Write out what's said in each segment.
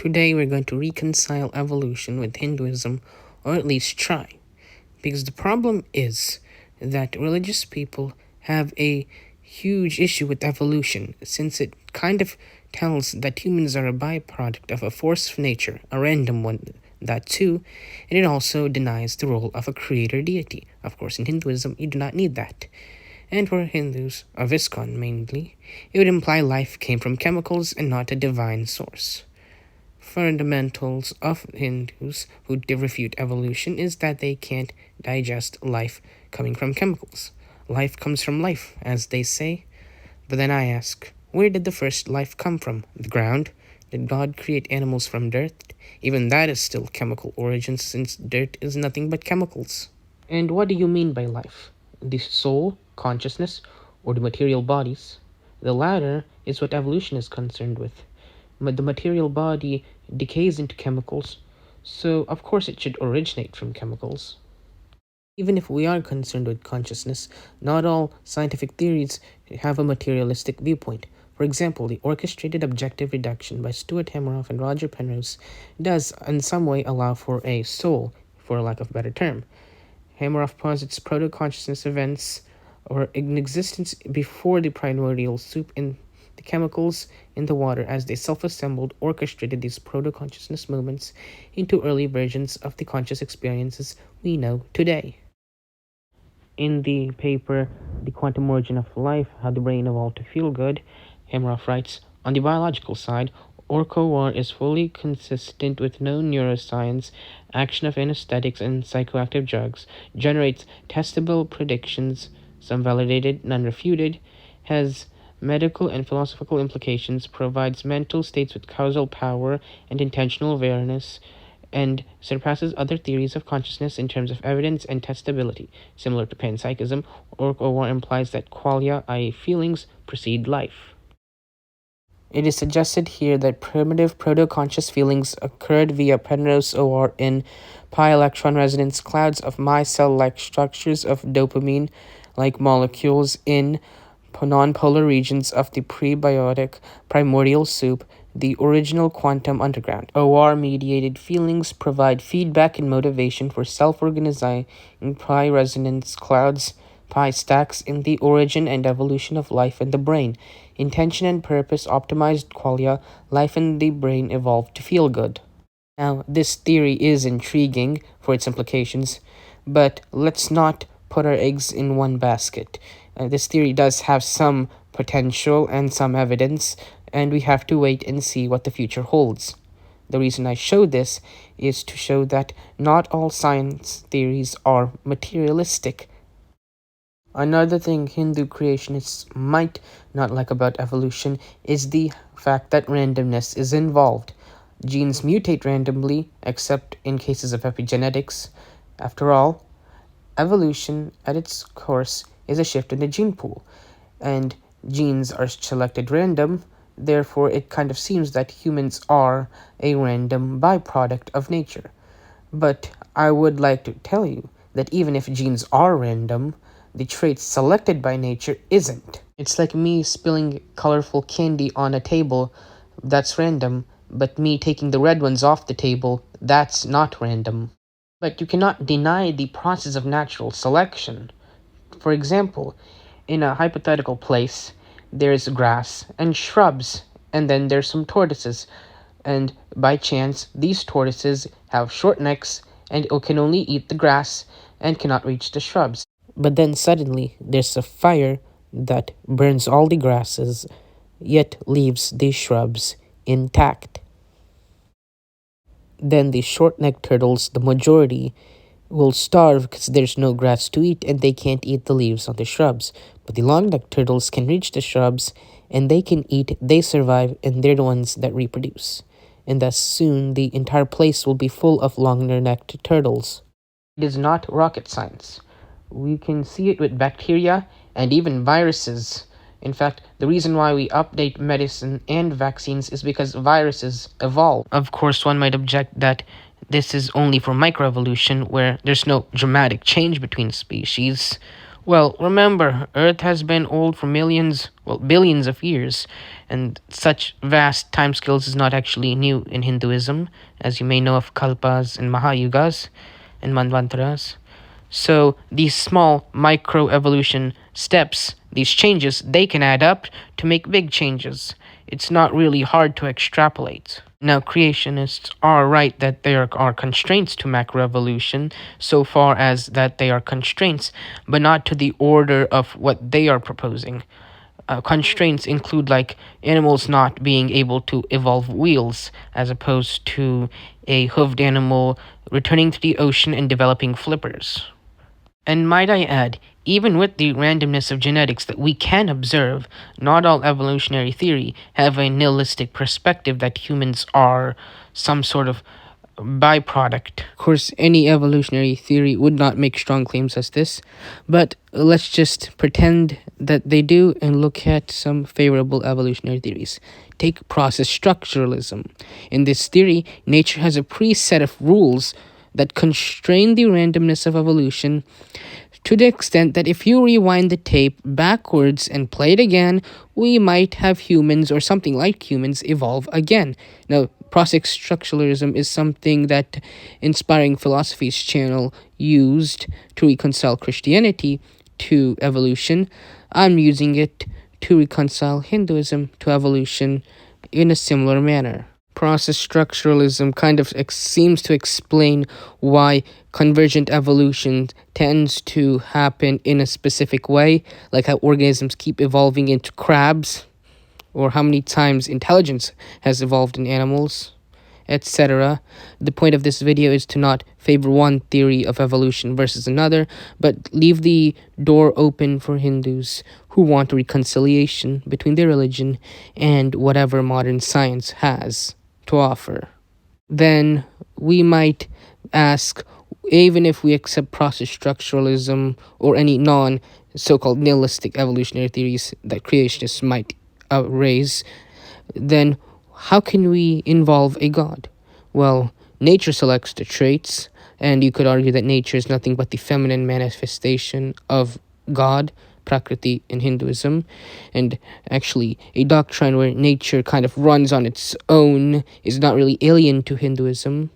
Today we're going to reconcile evolution with Hinduism, or at least try. Because the problem is that religious people have a huge issue with evolution, since it kind of tells that humans are a byproduct of a force of nature, a random one, that too, and it also denies the role of a creator deity. Of course, in Hinduism, you do not need that. And for Hindus, of ISKCON mainly, it would imply life came from chemicals and not a divine source. Fundamentals of Hindus who refute evolution is that they can't digest life coming from chemicals. Life comes from life, as they say. But then I ask, where did the first life come from? The ground? Did God create animals from dirt? Even that is still chemical origins, since dirt is nothing but chemicals. And what do you mean by life? The soul, consciousness, or the material bodies? The latter is what evolution is concerned with. But the material body decays into chemicals, so of course it should originate from chemicals. Even if we are concerned with consciousness, not all scientific theories have a materialistic viewpoint. For example, the orchestrated objective reduction by Stuart Hameroff and Roger Penrose does in some way allow for a soul, for lack of a better term. Hameroff posits proto-consciousness events or in existence before the primordial soup in the chemicals in the water as they self-assembled orchestrated these proto-consciousness movements into early versions of the conscious experiences we know today. In the paper, The Quantum Origin of Life, How the Brain Evolved to Feel Good, Hameroff writes, on the biological side, OR is fully consistent with known neuroscience, action of anesthetics and psychoactive drugs, generates testable predictions, some validated, none refuted, has medical and philosophical implications, provides mental states with causal power and intentional awareness, and surpasses other theories of consciousness in terms of evidence and testability. Similar to panpsychism, OR implies that qualia, i.e. feelings, precede life. It is suggested here that primitive proto-conscious feelings occurred via Penrose OR in pi-electron resonance clouds of micelle-like structures of dopamine-like molecules in non-polar regions of the prebiotic primordial soup, the original quantum underground. OR-mediated feelings provide feedback and motivation for self-organizing pi-resonance clouds, pi stacks in the origin and evolution of life in the brain. Intention and purpose optimized qualia, life in the brain evolved to feel good. Now, this theory is intriguing for its implications, but let's not put our eggs in one basket. This theory does have some potential and some evidence, and we have to wait and see what the future holds. The reason I show this is to show that not all science theories are materialistic. Another thing Hindu creationists might not like about evolution is the fact that randomness is involved. Genes mutate randomly, except in cases of epigenetics. After all, evolution at its course is a shift in the gene pool, and genes are selected random. Therefore, it kind of seems that humans are a random byproduct of nature. But I would like to tell you that even if genes are random, the traits selected by nature isn't. It's like me spilling colorful candy on a table, that's random, but me taking the red ones off the table, that's not random. But you cannot deny the process of natural selection. For example, in a hypothetical place, there's grass and shrubs, and then there's some tortoises, and by chance, these tortoises have short necks and can only eat the grass and cannot reach the shrubs. But then suddenly, there's a fire that burns all the grasses, yet leaves the shrubs intact. Then the short-necked turtles, the majority, will starve because there's no grass to eat and they can't eat the leaves on the shrubs. But the long-necked turtles can reach the shrubs and they can eat, they survive, and they're the ones that reproduce. And thus soon the entire place will be full of long-necked turtles. It is not rocket science. We can see it with bacteria and even viruses. In fact, the reason why we update medicine and vaccines is because viruses evolve. Of course, one might object that this is only for microevolution, where there's no dramatic change between species, Well, remember, Earth has been old for millions, well, billions of years, and such vast timescales is not actually new in Hinduism, as you may know of Kalpas and Mahayugas and Manvantaras. So these small microevolution steps, these changes, they can add up to make big changes. It's not really hard to extrapolate. Now, creationists are right that there are constraints to macroevolution, so far as that they are constraints, but not to the order of what they are proposing. Constraints include like animals not being able to evolve wheels, as opposed to a hoofed animal returning to the ocean and developing flippers. And might I add, even with the randomness of genetics that we can observe, not all evolutionary theory have a nihilistic perspective that humans are some sort of byproduct. Of course, any evolutionary theory would not make strong claims as this, but let's just pretend that they do and look at some favorable evolutionary theories. Take process structuralism. In this theory, nature has a preset of rules that constrain the randomness of evolution to the extent that if you rewind the tape backwards and play it again, we might have humans or something like humans evolve again. Now, process structuralism is something that Inspiring Philosophy's channel used to reconcile Christianity to evolution. I'm using it to reconcile Hinduism to evolution in a similar manner. Process structuralism kind of seems to explain why convergent evolution tends to happen in a specific way, like how organisms keep evolving into crabs, or how many times intelligence has evolved in animals, etc. The point of this video is to not favor one theory of evolution versus another, but leave the door open for Hindus who want reconciliation between their religion and whatever modern science has to offer. Then we might ask, even if we accept process structuralism or any non so-called nihilistic evolutionary theories that creationists might raise, then how can we involve a god? Well, nature selects the traits, and you could argue that nature is nothing but the feminine manifestation of God, Prakriti in Hinduism, and actually a doctrine where nature kind of runs on its own is not really alien to Hinduism.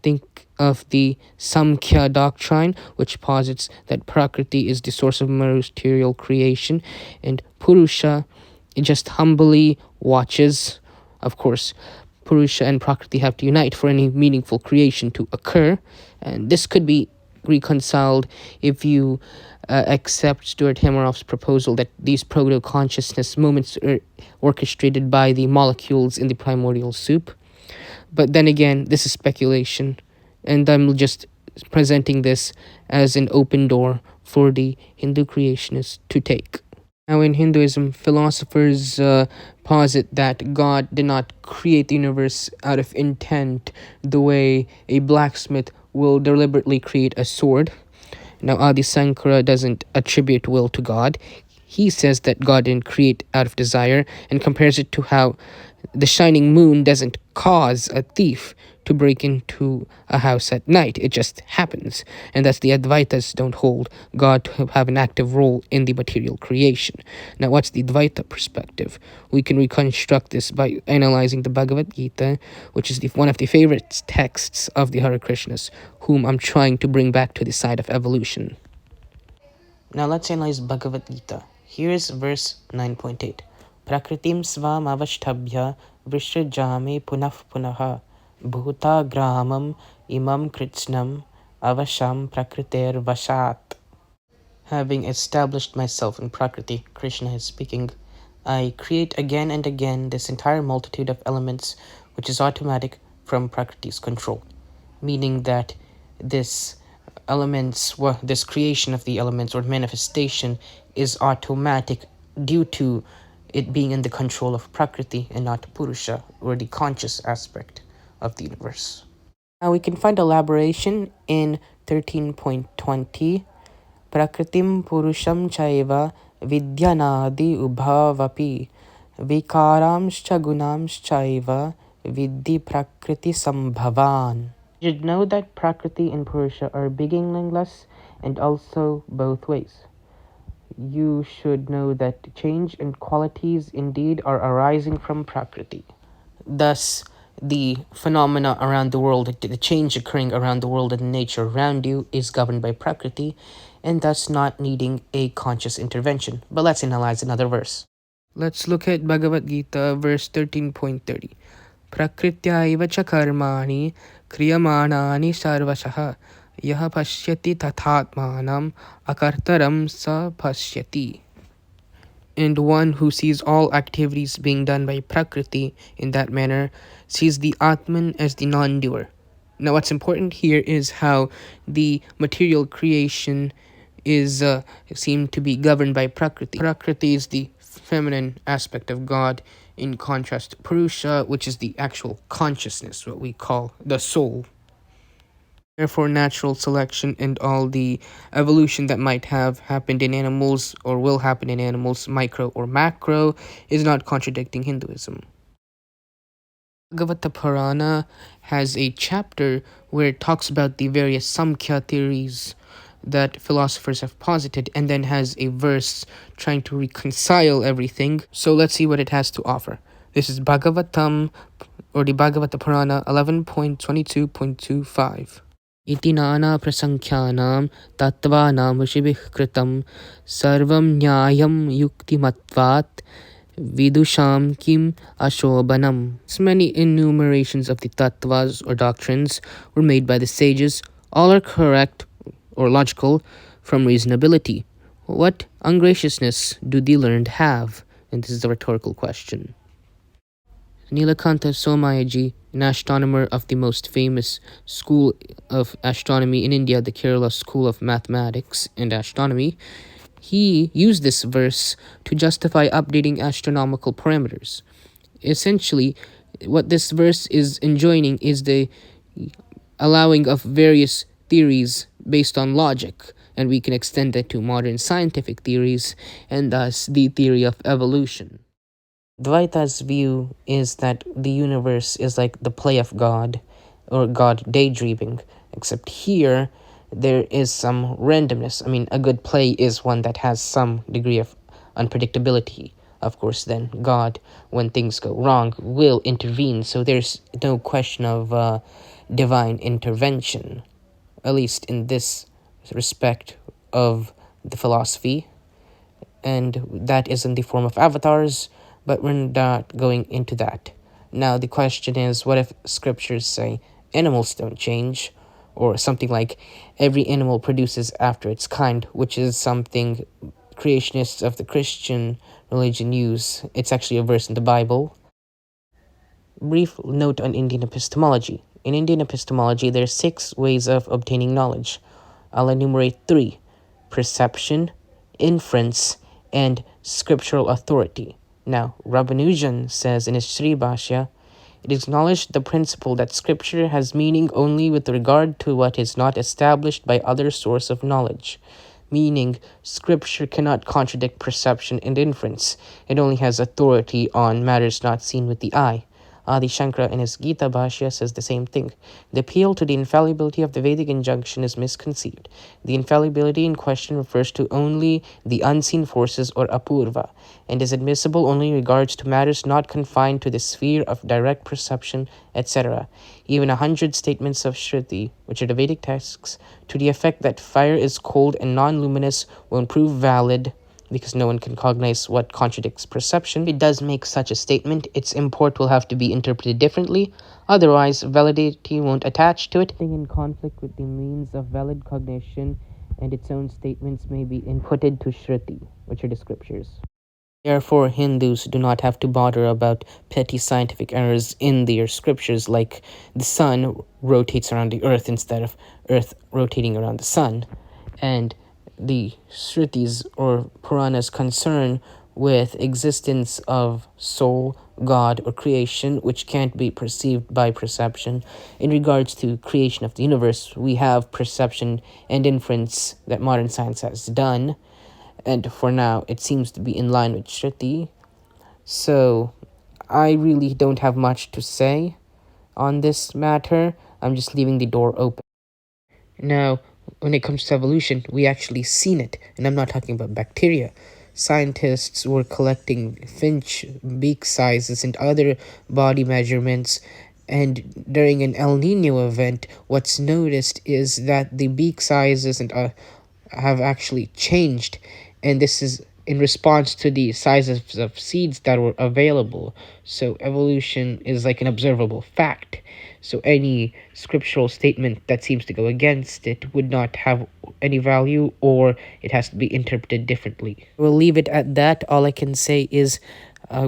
Think of the Samkhya doctrine, which posits that Prakriti is the source of material creation, and Purusha just humbly watches. Of course, Purusha and Prakriti have to unite for any meaningful creation to occur, and this could be reconciled if you accept Stuart Hameroff's proposal that these proto-consciousness moments are orchestrated by the molecules in the primordial soup. But then again, this is speculation, and I'm just presenting this as an open door for the Hindu creationists to take. Now, in Hinduism, philosophers posit that God did not create the universe out of intent the way a blacksmith will deliberately create a sword. Now, Adi Sankara doesn't attribute will to God. He says that God didn't create out of desire and compares it to how the shining moon doesn't cause a thief to break into a house at night. It just happens. And thus the Advaitas don't hold God to have an active role in the material creation. Now, what's the Advaita perspective? We can reconstruct this by analyzing the Bhagavad Gita, which is one of the favorite texts of the Hare Krishnas, whom I'm trying to bring back to the side of evolution. Now let's analyze Bhagavad Gita. Here's verse 9.8. Prakritim svam avashtabhya vishrajame punah punaha bhuta gramam imam kritsnam avasham prakriter vashat. Having established myself in Prakriti, Krishna is speaking, I create again and again this entire multitude of elements which is automatic from Prakriti's control, meaning that this creation of the elements or manifestation is automatic due to it being in the control of Prakriti and not Purusha, or the conscious aspect of the universe. Now we can find elaboration in 13.20. Prakritim Purusham Chaiva Vidyanadi Ubhavapi Vikaramscha Gunamschaiva Vidhi Prakriti Sambhavan. You should know that Prakriti and Purusha are beginningless and also both ways. You should know that change in qualities indeed are arising from Prakriti. Thus, the phenomena around the world, the change occurring around the world and nature around you is governed by Prakriti, and thus not needing a conscious intervention. But let's analyze another verse. Let's look at Bhagavad Gita, verse 13.30. Prakritiaiva cha karmani kriyamanani sarvasah yah pashyati tathatmanam akartaram sa pashyati. And one who sees all activities being done by Prakriti in that manner sees the Atman as the non-doer. Now, what's important here is how the material creation is seemed to be governed by Prakriti. Prakriti is the feminine aspect of God, in contrast to Purusha, which is the actual consciousness, what we call the soul. Therefore, natural selection and all the evolution that might have happened in animals or will happen in animals, micro or macro, is not contradicting Hinduism. Bhagavata Purana has a chapter where it talks about the various Samkhya theories that philosophers have posited, and then has a verse trying to reconcile everything. So let's see what it has to offer. This is Bhagavatam, or the Bhagavata Purana 11.22.25. Iti nana prasankhyanam tattvanam rishibih kritam sarvam nyayam yuktimatvat vidusham kim ashobanam. Many enumerations of the tattvas or doctrines were made by the sages. All are correct or logical from reasonability. What ungraciousness do the learned have? And this is a rhetorical question. Nilakanta Somayaji, an astronomer of the most famous school of astronomy in India, the Kerala School of Mathematics and Astronomy, he used this verse to justify updating astronomical parameters. Essentially, what this verse is enjoining is the allowing of various theories based on logic, and we can extend that to modern scientific theories, and thus the theory of evolution. Dvaita's view is that the universe is like the play of God, or God daydreaming, except here there is some randomness. I mean, a good play is one that has some degree of unpredictability. Of course, then God, when things go wrong, will intervene, so there's no question of divine intervention, at least in this respect of the philosophy, and that is in the form of avatars, but we're not going into that. Now, the question is, what if scriptures say animals don't change, or something like every animal produces after its kind, which is something creationists of the Christian religion use. It's actually a verse in the Bible. Brief note on Indian epistemology. In Indian epistemology, there are 6 ways of obtaining knowledge. I'll enumerate 3: perception, inference, and scriptural authority. Now, Ramanujan says in his Sri Bhashya, it is acknowledged the principle that scripture has meaning only with regard to what is not established by other source of knowledge. Meaning, scripture cannot contradict perception and inference. It only has authority on matters not seen with the eye. Adi Shankara in his Gita Bhashya says the same thing. The appeal to the infallibility of the Vedic injunction is misconceived. The infallibility in question refers to only the unseen forces or apurva, and is admissible only in regards to matters not confined to the sphere of direct perception, etc. Even 100 statements of Shruti, which are the Vedic texts, to the effect that fire is cold and non-luminous won't prove valid, because no one can cognize what contradicts perception. If it does make such a statement, its import will have to be interpreted differently. Otherwise, validity won't attach to it. In conflict with the means of valid cognition, and its own statements may be inputted to Shruti, which are the scriptures. Therefore, Hindus do not have to bother about petty scientific errors in their scriptures, like the sun rotates around the earth instead of earth rotating around the sun, and the Shrutis or Puranas concern with existence of soul, God, or creation, which can't be perceived by perception. In regards to creation of the universe, we have perception and inference that modern science has done, and for now it seems to be in line with Shruti. So I really don't have much to say on this matter. I'm just leaving the door open. Now, when it comes to evolution, we actually seen it. And I'm not talking about bacteria. Scientists were collecting finch beak sizes and other body measurements, and during an El Nino event, what's noticed is that the beak sizes and have actually changed, and this is in response to the sizes of seeds that were available. So evolution is like an observable fact. So any scriptural statement that seems to go against it would not have any value, or it has to be interpreted differently. We'll leave it at that. All I can say is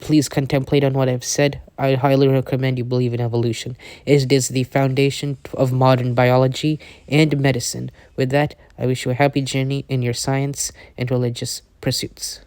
please contemplate on what I've said. I highly recommend you believe in evolution. It is the foundation of modern biology and medicine. With that, I wish you a happy journey in your science and religious pursuits.